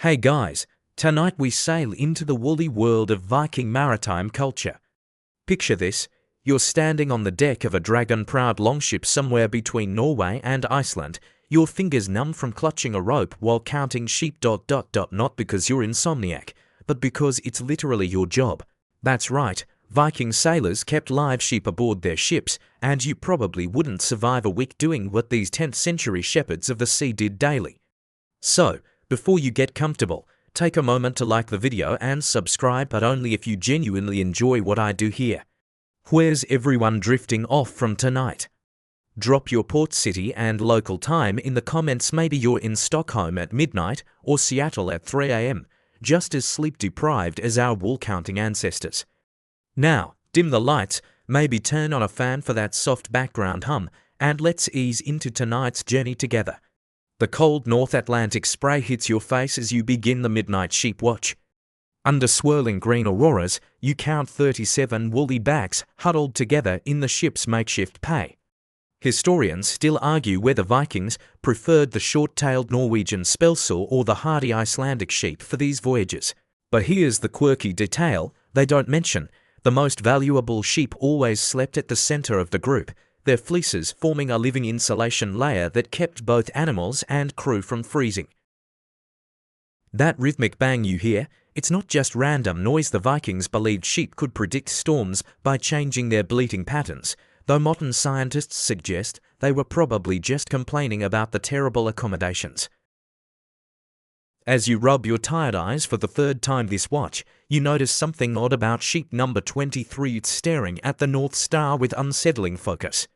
Hey guys, tonight we sail into the woolly world of Viking maritime culture. Picture this, you're standing on the deck of a dragon-proud longship somewhere between Norway and Iceland, your fingers numb from clutching a rope while counting sheep. Not because you're insomniac, but because it's literally your job. That's right, Viking sailors kept live sheep aboard their ships, and you probably wouldn't survive a week doing what these 10th century shepherds of the sea did daily. So, before you get comfortable, take a moment to like the video and subscribe, but only if you genuinely enjoy what I do here. Where's everyone drifting off from tonight? Drop your port city and local time in the comments. Maybe you're in Stockholm at midnight or Seattle at 3 a.m., just as sleep-deprived as our wool-counting ancestors. Now, dim the lights, maybe turn on a fan for that soft background hum, and let's ease into tonight's journey together. The cold North Atlantic spray hits your face as you begin the midnight sheep watch. Under swirling green auroras, you count 37 woolly backs huddled together in the ship's makeshift pay. Historians still argue whether Vikings preferred the short-tailed Norwegian spelsaw or the hardy Icelandic sheep for these voyages. But here's the quirky detail they don't mention: the most valuable sheep always slept at the center of the group, their fleeces forming a living insulation layer that kept both animals and crew from freezing. That rhythmic bang you hear, it's not just random noise. The Vikings believed sheep could predict storms by changing their bleating patterns, though modern scientists suggest they were probably just complaining about the terrible accommodations. As you rub your tired eyes for the third time this watch, you notice something odd about sheep number 23. It's staring at the North Star with unsettling focus.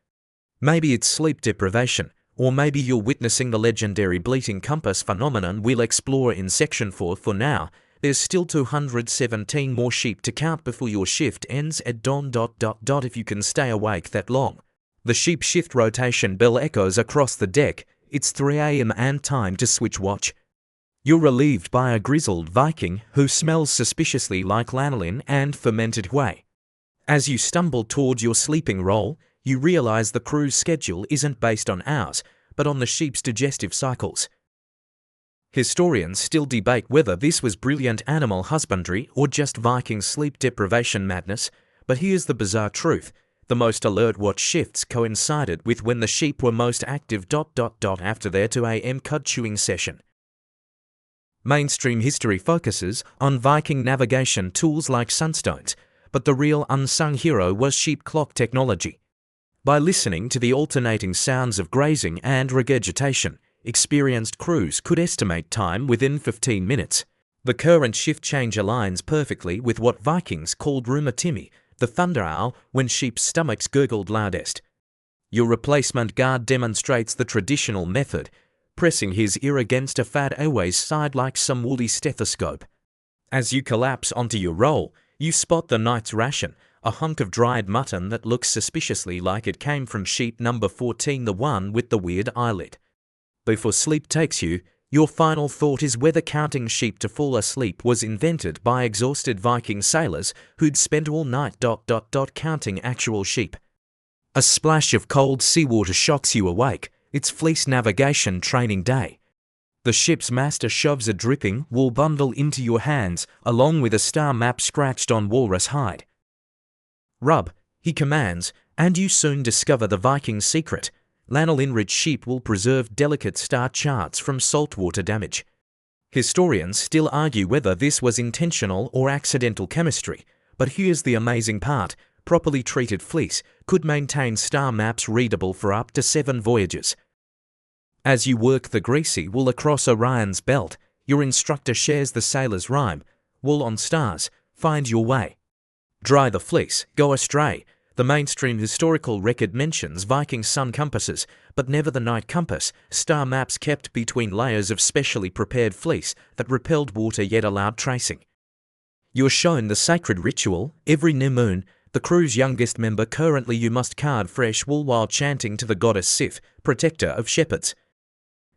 Maybe it's sleep deprivation, or maybe you're witnessing the legendary bleating compass phenomenon we'll explore in Section 4. For now, there's still 217 more sheep to count before your shift ends at dawn. If you can stay awake that long. The sheep shift rotation bell echoes across the deck. It's 3 a.m. and time to switch watch. You're relieved by a grizzled Viking who smells suspiciously like lanolin and fermented whey. As you stumble towards your sleeping role, you realize the crew's schedule isn't based on hours, but on the sheep's digestive cycles. Historians still debate whether this was brilliant animal husbandry or just Viking sleep deprivation madness, but here's the bizarre truth: the most alert watch shifts coincided with when the sheep were most active. After their 2 a.m. cud chewing session. Mainstream history focuses on Viking navigation tools like sunstones, but the real unsung hero was sheep clock technology. By listening to the alternating sounds of grazing and regurgitation, experienced crews could estimate time within 15 minutes. The current shift change aligns perfectly with what Vikings called rumatimi, the thunder owl, when sheep's stomachs gurgled loudest. Your replacement guard demonstrates the traditional method, pressing his ear against a fat airway's side like some woolly stethoscope. As you collapse onto your roll, you spot the night's ration, a hunk of dried mutton that looks suspiciously like it came from sheep number 14, the one with the weird eyelid. Before sleep takes you, your final thought is whether counting sheep to fall asleep was invented by exhausted Viking sailors who'd spent all night counting actual sheep. A splash of cold seawater shocks you awake. It's fleece navigation training day. The ship's master shoves a dripping wool bundle into your hands, along with a star map scratched on walrus hide. Rub, he commands, and you soon discover the Viking secret: lanolin-rich sheep will preserve delicate star charts from saltwater damage. Historians still argue whether this was intentional or accidental chemistry, but here's the amazing part: properly treated fleece could maintain star maps readable for up to 7 voyages. As you work the greasy wool across Orion's belt, your instructor shares the sailor's rhyme: wool on stars, find your way. Dry the fleece, go astray. The mainstream historical record mentions Viking sun compasses, but never the night compass, star maps kept between layers of specially prepared fleece that repelled water yet allowed tracing. You're shown the sacred ritual every new moon. The crew's youngest member, currently you must card fresh wool while chanting to the goddess Sif, protector of shepherds.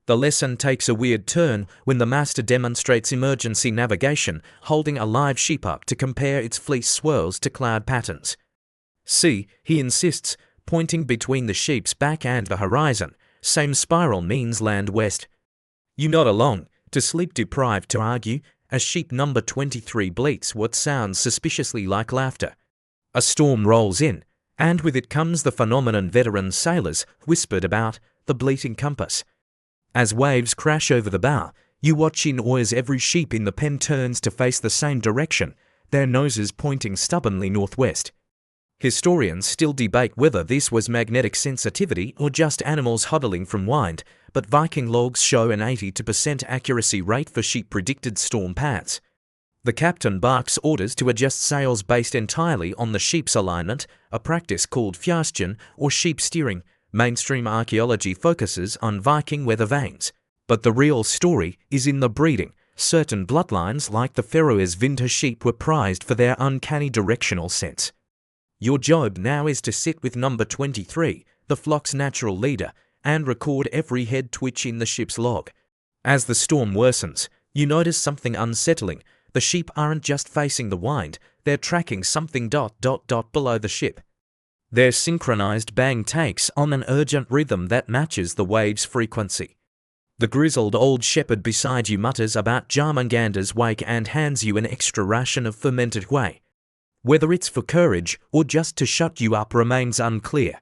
The lesson takes a weird turn when the master demonstrates emergency navigation, holding a live sheep up to compare its fleece swirls to cloud patterns. See, he insists, pointing between the sheep's back and the horizon, same spiral means land west. You nod along, to sleep-deprived to argue, as sheep number 23 bleats what sounds suspiciously like laughter. A storm rolls in, and with it comes the phenomenon veteran sailors whispered about, the bleating compass. As waves crash over the bow, you watch in awe as every sheep in the pen turns to face the same direction, their noses pointing stubbornly northwest. Historians still debate whether this was magnetic sensitivity or just animals huddling from wind, but Viking logs show an 82% accuracy rate for sheep predicted storm paths. The captain barks orders to adjust sails based entirely on the sheep's alignment, a practice called fjärstjärn or sheep steering. Mainstream archaeology focuses on Viking weather vanes, but the real story is in the breeding. Certain bloodlines like the Faroese Vinter sheep were prized for their uncanny directional sense. Your job now is to sit with number 23, the flock's natural leader, and record every head twitch in the ship's log. As the storm worsens, you notice something unsettling. The sheep aren't just facing the wind, they're tracking something ... below the ship. Their synchronized bang takes on an urgent rhythm that matches the wave's frequency. The grizzled old shepherd beside you mutters about Jarmangander's wake and hands you an extra ration of fermented whey. Whether it's for courage or just to shut you up remains unclear.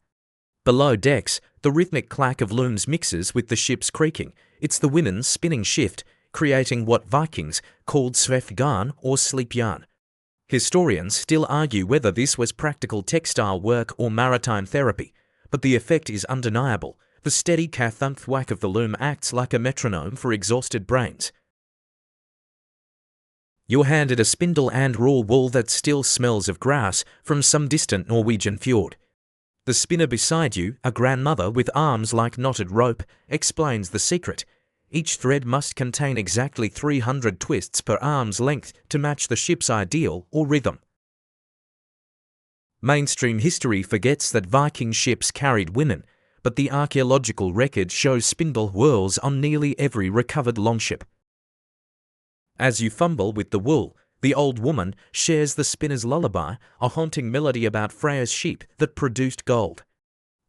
Below decks, the rhythmic clack of looms mixes with the ship's creaking. It's the women's spinning shift, creating what Vikings called svefgarn or sleep yarn. Historians still argue whether this was practical textile work or maritime therapy, but the effect is undeniable. The steady ka-thump whack of the loom acts like a metronome for exhausted brains. You're handed a spindle and raw wool that still smells of grass from some distant Norwegian fjord. The spinner beside you, a grandmother with arms like knotted rope, explains the secret. Each thread must contain exactly 300 twists per arm's length to match the ship's ideal or rhythm. Mainstream history forgets that Viking ships carried women, but the archaeological record shows spindle whirls on nearly every recovered longship. As you fumble with the wool, the old woman shares the spinner's lullaby, a haunting melody about Freya's sheep that produced gold.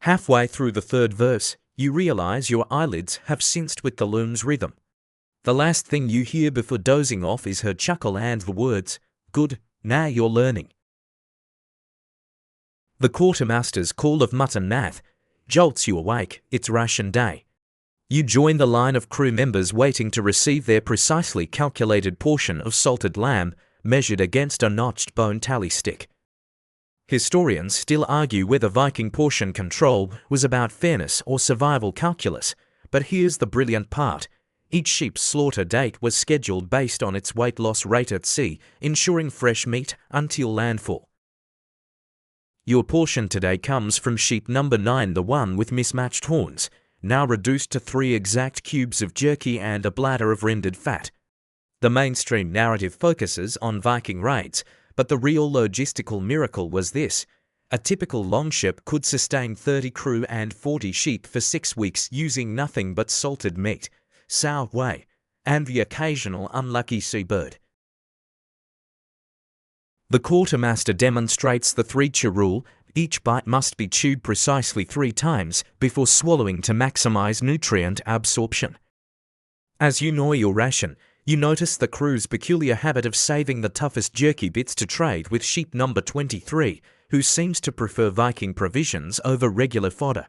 Halfway through the third verse, you realize your eyelids have cinched with the loom's rhythm. The last thing you hear before dozing off is her chuckle and the words, "Good, now you're learning." The quartermaster's call of mutton nath jolts you awake. It's ration day. You join the line of crew members waiting to receive their precisely calculated portion of salted lamb, measured against a notched bone tally stick. Historians still argue whether Viking portion control was about fairness or survival calculus, but here's the brilliant part. Each sheep's slaughter date was scheduled based on its weight loss rate at sea, ensuring fresh meat until landfall. Your portion today comes from sheep number 9, the one with mismatched horns, now reduced to 3 exact cubes of jerky and a bladder of rendered fat. The mainstream narrative focuses on Viking raids, but the real logistical miracle was this. A typical longship could sustain 30 crew and 40 sheep for 6 weeks using nothing but salted meat, sour whey, and the occasional unlucky seabird. The quartermaster demonstrates the 3-chew rule. Each bite must be chewed precisely 3 times before swallowing to maximize nutrient absorption. As you gnaw your ration, you notice the crew's peculiar habit of saving the toughest jerky bits to trade with sheep number 23, who seems to prefer Viking provisions over regular fodder.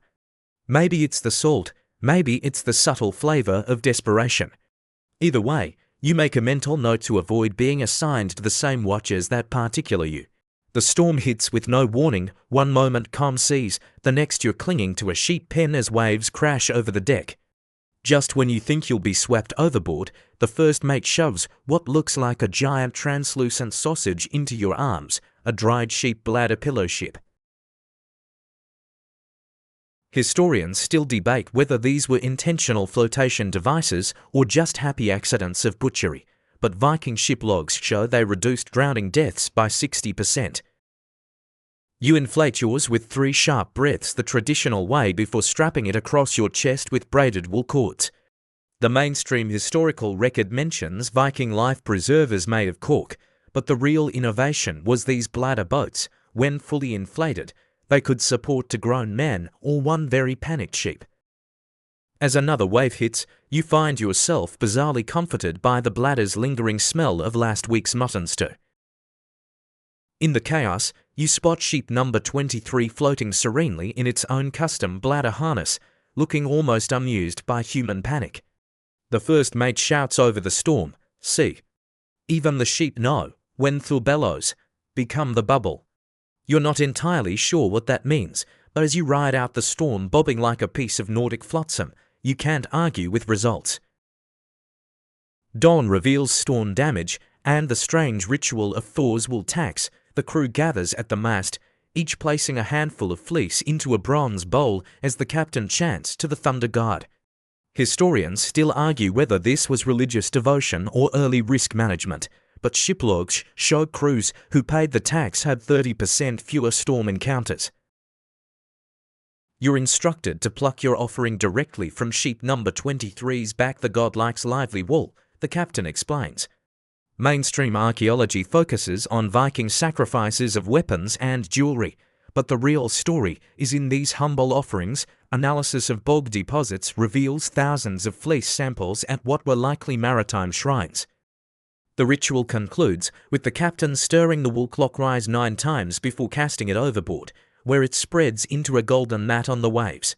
Maybe it's the salt, maybe it's the subtle flavor of desperation. Either way, you make a mental note to avoid being assigned to the same watch as that particular ewe. The storm hits with no warning, one moment calm seas, the next you're clinging to a sheep pen as waves crash over the deck. Just when you think you'll be swept overboard, the first mate shoves what looks like a giant translucent sausage into your arms, a dried sheep bladder pillow ship. Historians still debate whether these were intentional flotation devices or just happy accidents of butchery, but Viking ship logs show they reduced drowning deaths by 60%. You inflate yours with 3 sharp breaths the traditional way before strapping it across your chest with braided wool cords. The mainstream historical record mentions Viking life preservers made of cork, but the real innovation was these bladder boats. When fully inflated, they could support 2 grown men or 1 very panicked sheep. As another wave hits, you find yourself bizarrely comforted by the bladder's lingering smell of last week's mutton stew. In the chaos, you spot sheep number 23 floating serenely in its own custom bladder harness, looking almost unused by human panic. The first mate shouts over the storm, "See." Even the sheep know, when Thor bellows, "Become the bubble." You're not entirely sure what that means, but as you ride out the storm bobbing like a piece of Nordic flotsam, you can't argue with results. Dawn reveals storm damage and the strange ritual of Thor's wool tax. The crew gathers at the mast, each placing a handful of fleece into a bronze bowl as the captain chants to the thunder god. Historians still argue whether this was religious devotion or early risk management, but shiplogs show crews who paid the tax had 30% fewer storm encounters. You're instructed to pluck your offering directly from sheep number 23's back. The god likes lively wool, the captain explains. Mainstream archaeology focuses on Viking sacrifices of weapons and jewelry, but the real story is in these humble offerings. Analysis of bog deposits reveals thousands of fleece samples at what were likely maritime shrines. The ritual concludes with the captain stirring the wool clockwise 9 times before casting it overboard, where it spreads into a golden mat on the waves.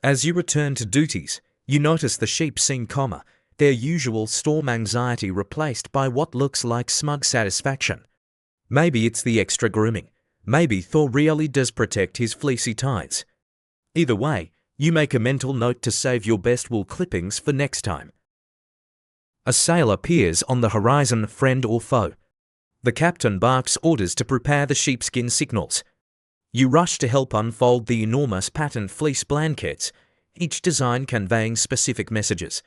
As you return to duties, you notice the sheep seem calmer, their usual storm anxiety replaced by what looks like smug satisfaction. Maybe it's the extra grooming. Maybe Thor really does protect his fleecy tides. Either way, you make a mental note to save your best wool clippings for next time. A sail appears on the horizon, friend or foe. The captain barks orders to prepare the sheepskin signals. You rush to help unfold the enormous patterned fleece blankets, each design conveying specific messages.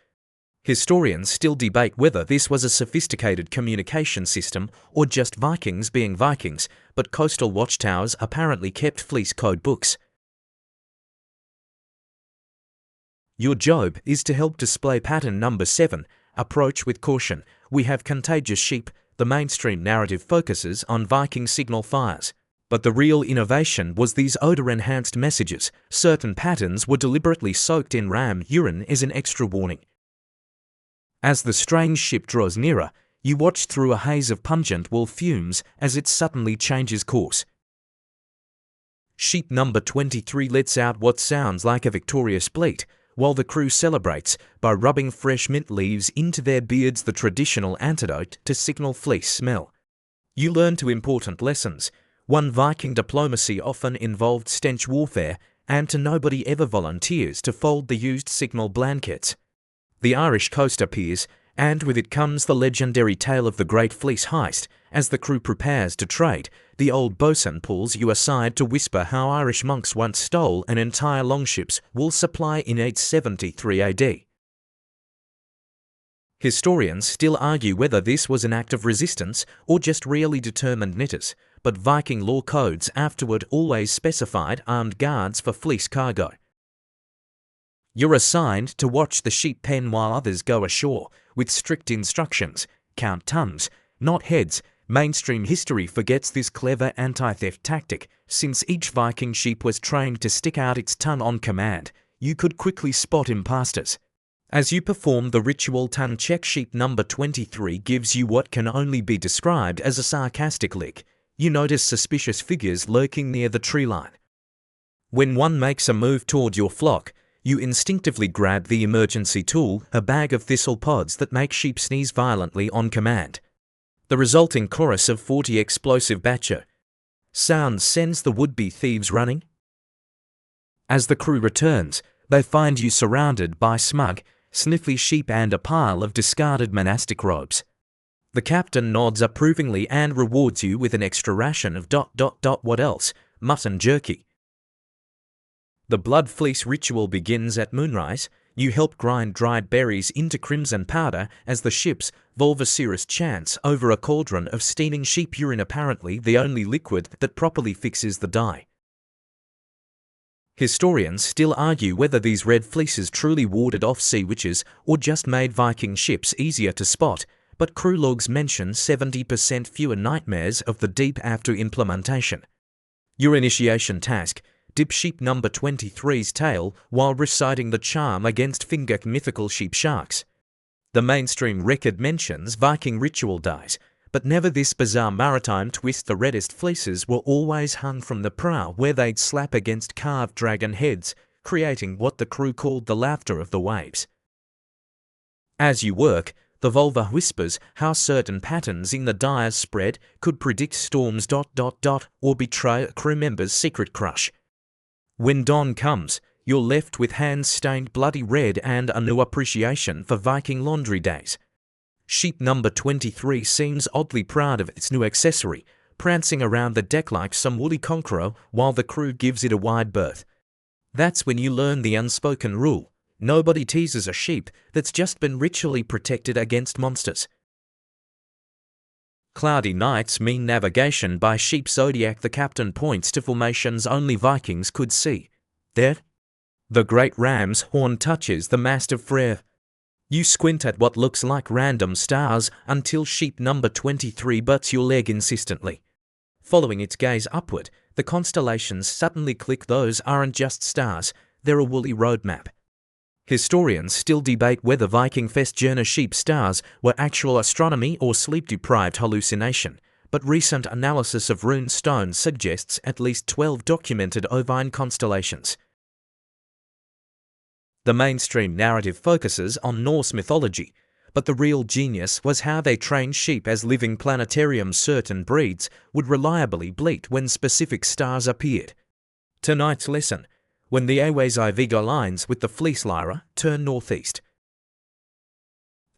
Historians still debate whether this was a sophisticated communication system or just Vikings being Vikings, but coastal watchtowers apparently kept fleece code books. Your job is to help display pattern number 7, approach with caution. We have contagious sheep. The mainstream narrative focuses on Viking signal fires. But the real innovation was these odor-enhanced messages. Certain patterns were deliberately soaked in ram urine as an extra warning. As the strange ship draws nearer, you watch through a haze of pungent wool fumes as it suddenly changes course. Sheep number 23 lets out what sounds like a victorious bleat, while the crew celebrates by rubbing fresh mint leaves into their beards, the traditional antidote to signal fleece smell. You learn 2 important lessons. 1. Viking diplomacy often involved stench warfare, and 2. Nobody ever volunteers to fold the used signal blankets. The Irish coast appears, and with it comes the legendary tale of the Great Fleece Heist. As the crew prepares to trade, the old bosun pulls you aside to whisper how Irish monks once stole an entire longship's wool supply in 873 AD. Historians still argue whether this was an act of resistance or just really determined knitters, but Viking law codes afterward always specified armed guards for fleece cargo. You're assigned to watch the sheep pen while others go ashore, with strict instructions: count tons, not heads. Mainstream history forgets this clever anti-theft tactic. Since each Viking sheep was trained to stick out its tongue on command, you could quickly spot imposters. As you perform the ritual tongue check, sheep number 23 gives you what can only be described as a sarcastic lick. You notice suspicious figures lurking near the tree line. When one makes a move toward your flock, you instinctively grab the emergency tool, a bag of thistle pods that make sheep sneeze violently on command. The resulting chorus of 40 explosive batcher sounds sends the would-be thieves running. As the crew returns, they find you surrounded by smug, sniffly sheep and a pile of discarded monastic robes. The captain nods approvingly and rewards you with an extra ration of ... what else? Mutton jerky. The blood fleece ritual begins at moonrise. You help grind dried berries into crimson powder as the ship's Volvacirus chants over a cauldron of steaming sheep urine, apparently the only liquid that properly fixes the dye. Historians still argue whether these red fleeces truly warded off sea witches or just made Viking ships easier to spot, but crew logs mention 70% fewer nightmares of the deep after implementation. Your initiation task: dip sheep number 23's tail while reciting the charm against finger mythical sheep sharks. The mainstream record mentions Viking ritual dyes, but never this bizarre maritime twist. The reddest fleeces were always hung from the prow where they'd slap against carved dragon heads, creating what the crew called the laughter of the waves. As you work, the vulva whispers how certain patterns in the dyer's spread could predict storms ... or betray a crew member's secret crush. When dawn comes, you're left with hands stained bloody red and a new appreciation for Viking laundry days. Sheep number 23 seems oddly proud of its new accessory, prancing around the deck like some woolly conqueror while the crew gives it a wide berth. That's when you learn the unspoken rule: nobody teases a sheep that's just been ritually protected against monsters. Cloudy nights mean navigation by sheep zodiac. The captain points to formations only Vikings could see. There, the great ram's horn touches the mast of Freyr. You squint at what looks like random stars until sheep number 23 butts your leg insistently. Following its gaze upward, the constellations suddenly click. Those aren't just stars, they're a woolly roadmap. Historians still debate whether Viking Festjourner sheep stars were actual astronomy or sleep-deprived hallucination, but recent analysis of rune stones suggests at least 12 documented ovine constellations. The mainstream narrative focuses on Norse mythology, but the real genius was how they trained sheep as living planetariums. Certain breeds would reliably bleat when specific stars appeared. Tonight's lesson: when the Aways IV aligns with the fleece lyra, turn northeast.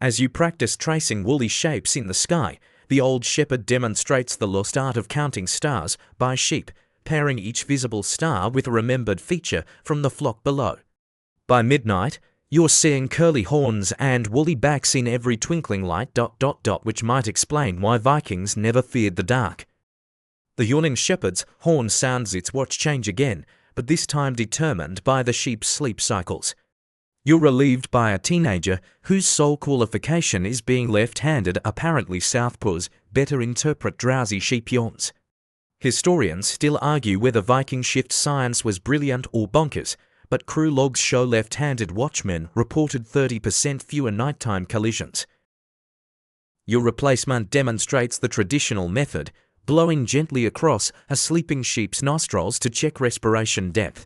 As you practice tracing woolly shapes in the sky, the old shepherd demonstrates the lost art of counting stars by sheep, pairing each visible star with a remembered feature from the flock below. By midnight, you're seeing curly horns and woolly backs in every twinkling light ... which might explain why Vikings never feared the dark. The yawning shepherd's horn sounds its watch change again, but this time determined by the sheep's sleep cycles. You're relieved by a teenager whose sole qualification is being left-handed. Apparently southpaws better interpret drowsy sheep yawns. Historians still argue whether Viking shift science was brilliant or bonkers, but crew logs show left-handed watchmen reported 30% fewer nighttime collisions. Your replacement demonstrates the traditional method, blowing gently across a sleeping sheep's nostrils to check respiration depth.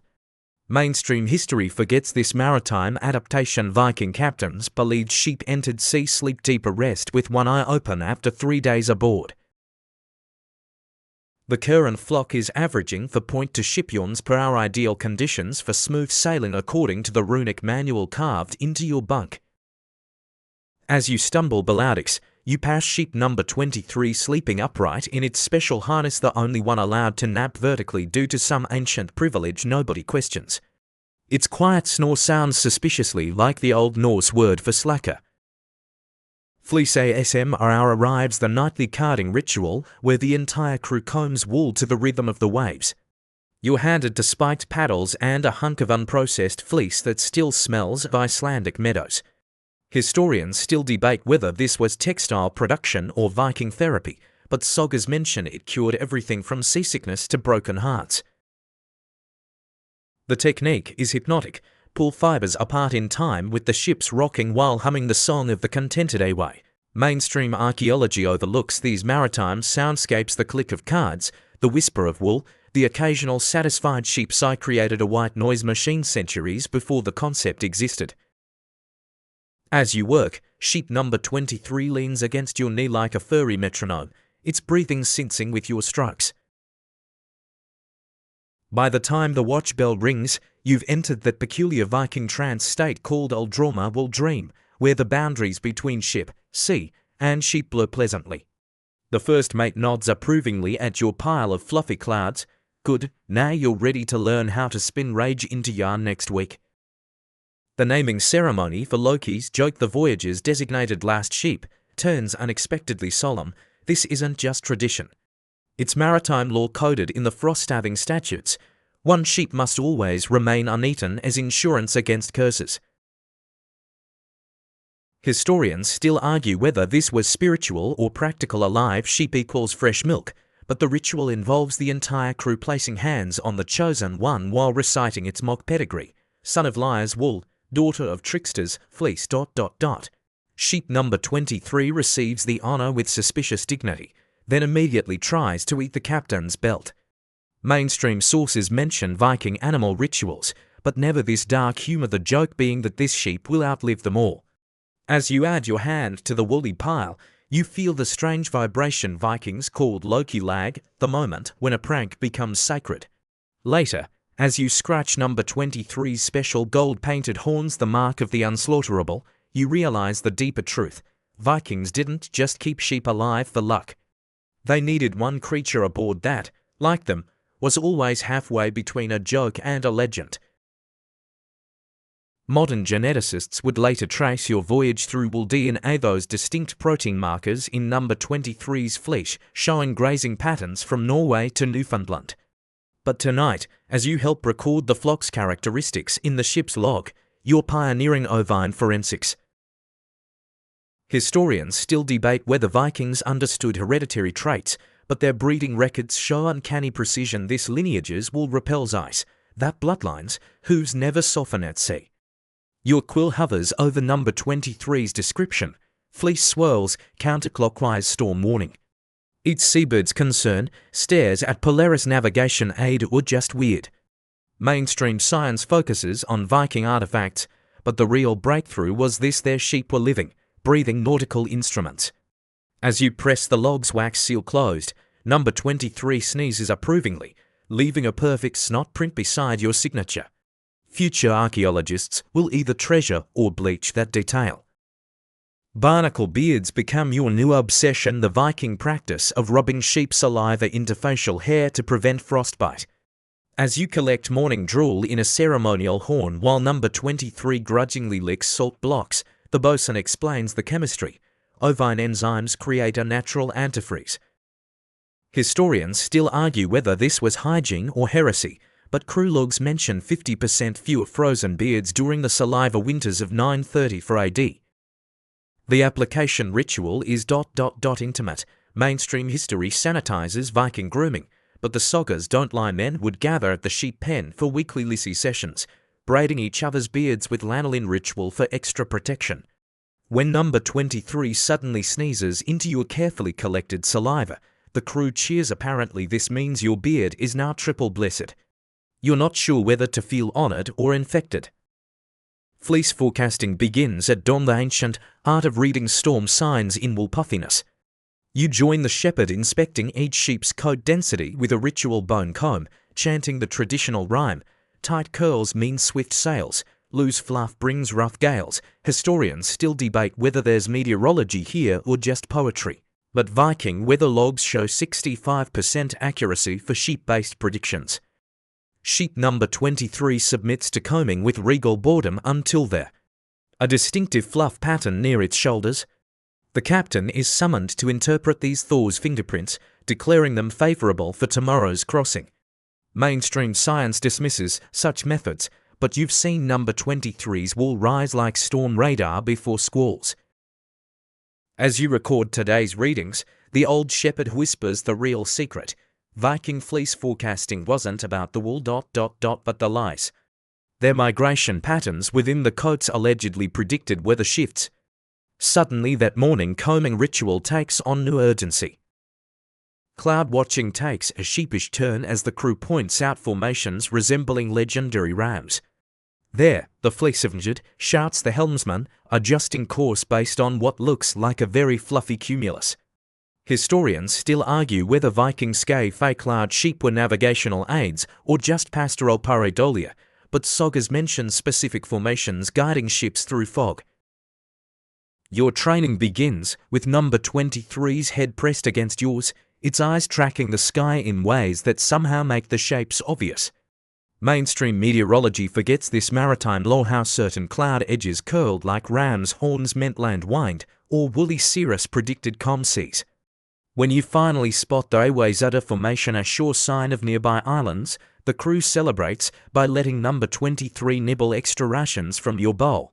Mainstream history forgets this maritime adaptation. Viking captains believed sheep entered sea sleep deeper rest with one eye open after 3 days aboard. The current flock is averaging 4.2 ship yawns per hour, ideal conditions for smooth sailing according to the runic manual carved into your bunk. As you stumble below-decks, you pass sheep number 23 sleeping upright in its special harness, the only one allowed to nap vertically due to some ancient privilege nobody questions. Its quiet snore sounds suspiciously like the Old Norse word for slacker. Fleece ASMR arrives, the nightly carding ritual where the entire crew combs wool to the rhythm of the waves. You're handed to spiked paddles and a hunk of unprocessed fleece that still smells of Icelandic meadows. Historians still debate whether this was textile production or Viking therapy, but sagas mention it cured everything from seasickness to broken hearts. The technique is hypnotic. Pull fibers apart in time with the ships rocking while humming the song of the contented Away. Mainstream archaeology overlooks these maritime soundscapes: the click of cards, the whisper of wool, the occasional satisfied sheep sigh created a white noise machine centuries before the concept existed. As you work, sheep number 23 leans against your knee like a furry metronome, its breathing syncing with your strokes. By the time the watch bell rings, you've entered that peculiar Viking trance state called Uldroma will dream, where the boundaries between ship, sea, and sheep blur pleasantly. The first mate nods approvingly at your pile of fluffy clouds. Good, now you're ready to learn how to spin rage into yarn next week. The naming ceremony for Loki's joke, the voyage's designated last sheep, turns unexpectedly solemn. This isn't just tradition. It's maritime law coded in the frost-stabbing statutes. One sheep must always remain uneaten as insurance against curses. Historians still argue whether this was spiritual or practical. A live sheep equals fresh milk, but the ritual involves the entire crew placing hands on the chosen one while reciting its mock pedigree. Son of liars, wool, daughter of tricksters, fleece. Sheep number 23 receives the honor with suspicious dignity, then immediately tries to eat the captain's belt. Mainstream sources mention Viking animal rituals, but never this dark humor, the joke being that this sheep will outlive them all. As you add your hand to the woolly pile, you feel the strange vibration Vikings called Loki lag, the moment when a prank becomes sacred. Later, as you scratch number 23's special gold-painted horns, the mark of the unslaughterable, you realize the deeper truth. Vikings didn't just keep sheep alive for luck. They needed one creature aboard that, like them, was always halfway between a joke and a legend. Modern geneticists would later trace your voyage through wool DNA, those distinct protein markers in number 23's fleece, showing grazing patterns from Norway to Newfoundland. But tonight, as you help record the flock's characteristics in the ship's log, you're pioneering ovine forensics. Historians still debate whether Vikings understood hereditary traits, but their breeding records show uncanny precision. This lineage's wool repels ice, that bloodline's hooves never soften at sea. Your quill hovers over number 23's description. Fleece swirls, counterclockwise storm warning. Each seabird's concern stares at Polaris navigation aid or just weird. Mainstream science focuses on Viking artifacts, but the real breakthrough was this: their sheep were living, breathing nautical instruments. As you press the log's wax seal closed, number 23 sneezes approvingly, leaving a perfect snot print beside your signature. Future archaeologists will either treasure or bleach that detail. Barnacle beards become your new obsession, the Viking practice of rubbing sheep's saliva into facial hair to prevent frostbite. As you collect morning drool in a ceremonial horn while number 23 grudgingly licks salt blocks, the bosun explains the chemistry. Ovine enzymes create a natural antifreeze. Historians still argue whether this was hygiene or heresy, but crew logs mention 50% fewer frozen beards during the saliva winters of 934 AD. The application ritual is ... intimate. Mainstream history sanitizes Viking grooming, but the sagas don't lie. Men would gather at the sheep pen for weekly lissy sessions, braiding each other's beards with lanolin ritual for extra protection. When number 23 suddenly sneezes into your carefully collected saliva, the crew cheers. Apparently this means your beard is now triple blessed. You're not sure whether to feel honored or infected. Fleece forecasting begins at dawn, the ancient art of reading storm signs in wool puffiness. You join the shepherd inspecting each sheep's coat density with a ritual bone comb, chanting the traditional rhyme. Tight curls mean swift sails, loose fluff brings rough gales. Historians still debate whether there's meteorology here or just poetry, but Viking weather logs show 65% accuracy for sheep-based predictions. Sheep number 23 submits to combing with regal boredom until there. A distinctive fluff pattern near its shoulders. The captain is summoned to interpret these Thor's fingerprints, declaring them favorable for tomorrow's crossing. Mainstream science dismisses such methods, but you've seen number 23's wool rise like storm radar before squalls. As you record today's readings, the old shepherd whispers the real secret. Viking fleece forecasting wasn't about the wool ... but the lice. Their migration patterns within the coats allegedly predicted weather shifts. Suddenly that morning combing ritual takes on new urgency. Cloud watching takes a sheepish turn as the crew points out formations resembling legendary rams. There, the fleece injured, shouts the helmsman, adjusting course based on what looks like a very fluffy cumulus. Historians still argue whether Viking fake cloud sheep were navigational aids or just pastoral pareidolia, but sagas mention specific formations guiding ships through fog. Your training begins with number 23's head pressed against yours, its eyes tracking the sky in ways that somehow make the shapes obvious. Mainstream meteorology forgets this maritime lore, how certain cloud edges curled like ram's horns meant land wind, or woolly cirrus predicted calm seas. When you finally spot the Awayzada formation, a sure sign of nearby islands, the crew celebrates by letting number 23 nibble extra rations from your bowl.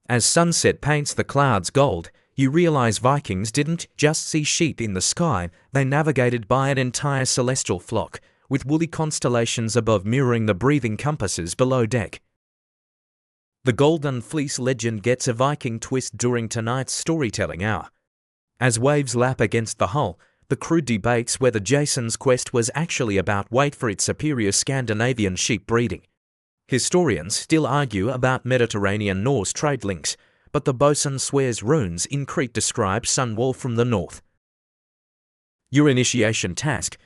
As sunset paints the clouds gold, you realize Vikings didn't just see sheep in the sky, they navigated by an entire celestial flock, with woolly constellations above mirroring the breathing compasses below deck. The Golden Fleece legend gets a Viking twist during tonight's storytelling hour. As waves lap against the hull, the crew debates whether Jason's quest was actually about weight for its superior Scandinavian sheep breeding. Historians still argue about Mediterranean Norse trade links, but the bosun swears runes in Crete describe Sunwall from the north. Your initiation task: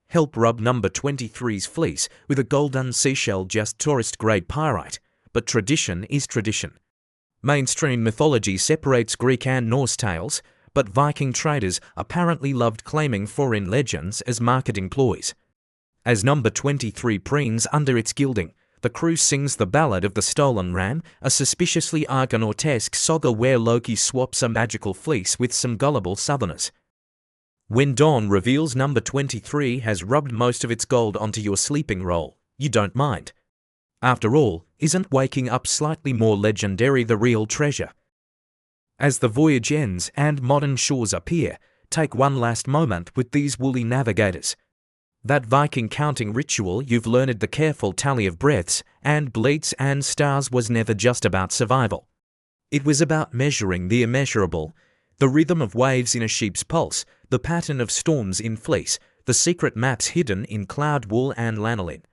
help rub number 23's fleece with a golden seashell, just tourist-grade pyrite, but tradition is tradition. Mainstream mythology separates Greek and Norse tales, but Viking traders apparently loved claiming foreign legends as marketing ploys. As number 23 preens under its gilding, the crew sings the Ballad of the Stolen Ram, a suspiciously Argonaut-esque saga where Loki swaps a magical fleece with some gullible southerners. When dawn reveals number 23 has rubbed most of its gold onto your sleeping roll, you don't mind. After all, isn't waking up slightly more legendary the real treasure? As the voyage ends and modern shores appear, take one last moment with these woolly navigators. That Viking counting ritual you've learned, the careful tally of breaths and bleats and stars, was never just about survival. It was about measuring the immeasurable, the rhythm of waves in a sheep's pulse, the pattern of storms in fleece, the secret maps hidden in cloud wool and lanolin.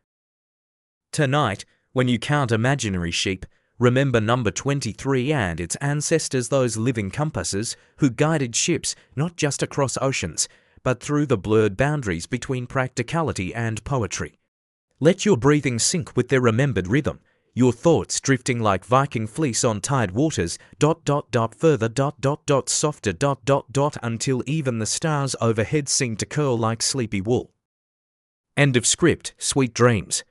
Tonight, when you count imaginary sheep, remember number 23 and its ancestors, those living compasses who guided ships not just across oceans, but through the blurred boundaries between practicality and poetry. Let your breathing sync with their remembered rhythm, your thoughts drifting like Viking fleece on tide waters, further, softer, until even the stars overhead seem to curl like sleepy wool. End of script. Sweet dreams.